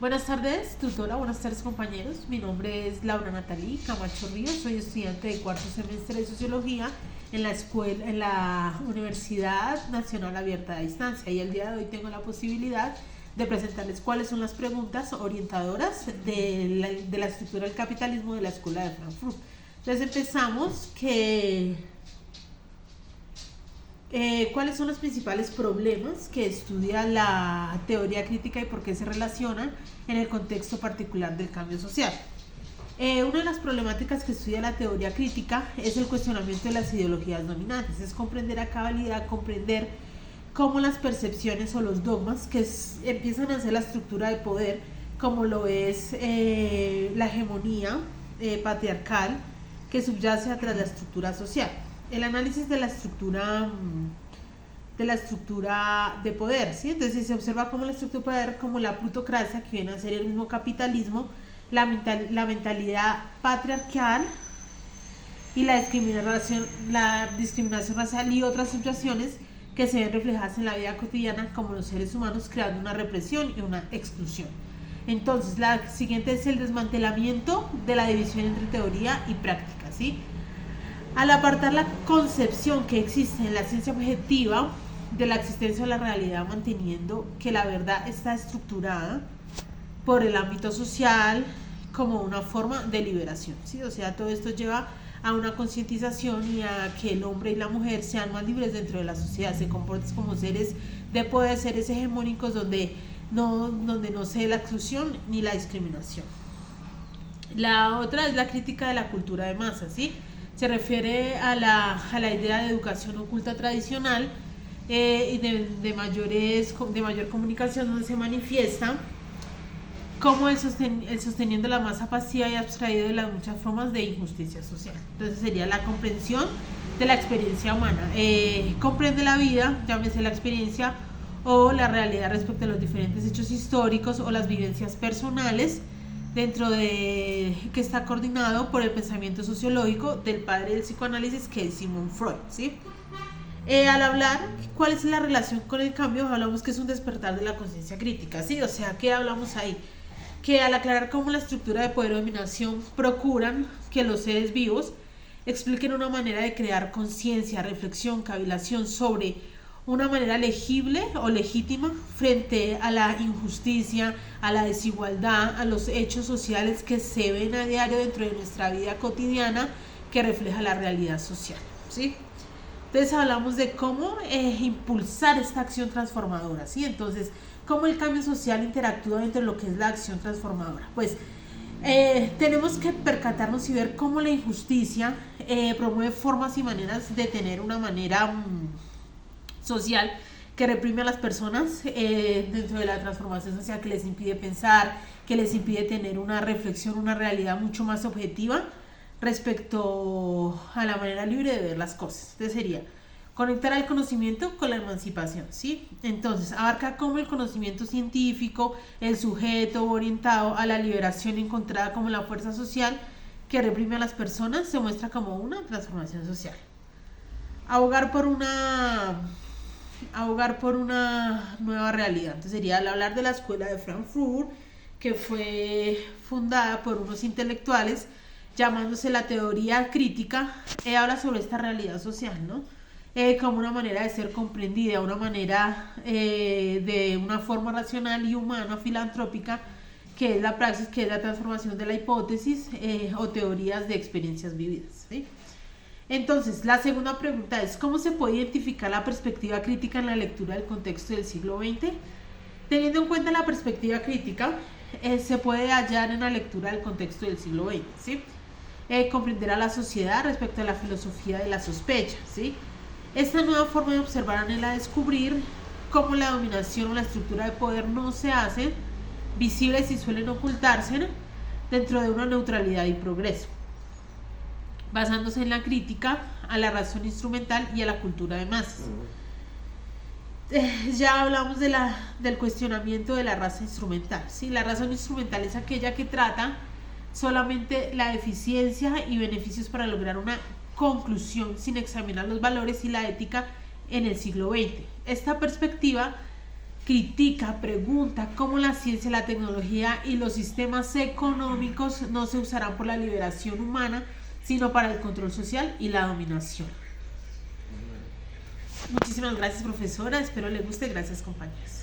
Buenas tardes, tutora, buenas tardes compañeros. Mi nombre es Laura Natalí Camacho Ríos, soy estudiante de cuarto semestre de Sociología en la Universidad Nacional Abierta a Distancia, y el día de hoy tengo la posibilidad de presentarles cuáles son las preguntas orientadoras de la estructura del capitalismo de la Escuela de Frankfurt. Entonces empezamos ¿cuáles son los principales problemas que estudia la teoría crítica y por qué se relacionan en el contexto particular del cambio social? Una de las problemáticas que estudia la teoría crítica es el cuestionamiento de las ideologías dominantes, es comprender a cabalidad, comprender cómo las percepciones o los dogmas empiezan a ser la estructura de poder, como lo es la hegemonía patriarcal que subyace tras la estructura social. El análisis de la estructura de poder, ¿sí? Entonces se observa como la estructura de poder, como la plutocracia, que viene a ser el mismo capitalismo, la mentalidad patriarcal y la discriminación racial y otras situaciones que se ven reflejadas en la vida cotidiana como los seres humanos, creando una represión y una exclusión. Entonces la siguiente es el desmantelamiento de la división entre teoría y práctica, ¿sí? Al apartar la concepción que existe en la ciencia objetiva de la existencia de la realidad, manteniendo que la verdad está estructurada por el ámbito social como una forma de liberación, ¿sí? O sea, todo esto lleva a una concientización y a que el hombre y la mujer sean más libres dentro de la sociedad, se comporten como seres de poder, seres hegemónicos donde no se dé la exclusión ni la discriminación. La otra es la crítica de la cultura de masas, ¿sí? Se refiere a la idea de educación oculta tradicional y de mayor comunicación, donde se manifiesta como el sosteniendo la masa pasiva y abstraído de las muchas formas de injusticia social. Entonces sería la comprensión de la experiencia humana. Comprende la vida, llámese la experiencia o la realidad respecto a los diferentes hechos históricos o las vivencias personales, dentro de que está coordinado por el pensamiento sociológico del padre del psicoanálisis, que es Sigmund Freud, ¿sí? Al hablar cuál es la relación con el cambio, hablamos que es un despertar de la conciencia crítica, ¿sí? O sea, ¿qué hablamos ahí? Que al aclarar cómo la estructura de poder o dominación procuran que los seres vivos expliquen una manera de crear conciencia, reflexión, cavilación sobre una manera legible o legítima frente a la injusticia, a la desigualdad, a los hechos sociales que se ven a diario dentro de nuestra vida cotidiana, que refleja la realidad social, ¿sí? Entonces hablamos de cómo impulsar esta acción transformadora, ¿sí? Entonces, cómo el cambio social interactúa dentro de lo que es la acción transformadora. Pues tenemos que percatarnos y ver cómo la injusticia promueve formas y maneras de tener una manera social que reprime a las personas dentro de la transformación social, que les impide pensar, que les impide tener una reflexión, una realidad mucho más objetiva respecto a la manera libre de ver las cosas. Entonces sería conectar al conocimiento con la emancipación, ¿sí? Entonces abarca cómo el conocimiento científico, el sujeto orientado a la liberación encontrada como la fuerza social que reprime a las personas, se muestra como una transformación social. Abogar por una nueva realidad. Entonces sería al hablar de la Escuela de Frankfurt, que fue fundada por unos intelectuales, llamándose la teoría crítica, habla sobre esta realidad social, ¿no? Como una manera de ser comprendida, una manera de una forma racional y humana, filantrópica, que es la praxis, que es la transformación de la hipótesis o teorías de experiencias vividas, ¿sí? Entonces, la segunda pregunta es, ¿cómo se puede identificar la perspectiva crítica en la lectura del contexto del siglo XX? Teniendo en cuenta la perspectiva crítica, se puede hallar en la lectura del contexto del siglo XX, ¿sí? Comprender a la sociedad respecto a la filosofía de la sospecha, ¿sí? Esta nueva forma de observar anhela descubrir cómo la dominación o la estructura de poder no se hacen visibles y suelen ocultarse dentro de una neutralidad y progreso, basándose en la crítica a la razón instrumental y a la cultura de masas. Ya hablamos del cuestionamiento de la raza instrumental, ¿sí? La razón instrumental es aquella que trata solamente la eficiencia y beneficios para lograr una conclusión sin examinar los valores y la ética en el siglo XX. Esta perspectiva critica, pregunta cómo la ciencia, la tecnología y los sistemas económicos no se usarán por la liberación humana, sino para el control social y la dominación. Muchísimas gracias, profesora. Espero le guste. Gracias, compañeros.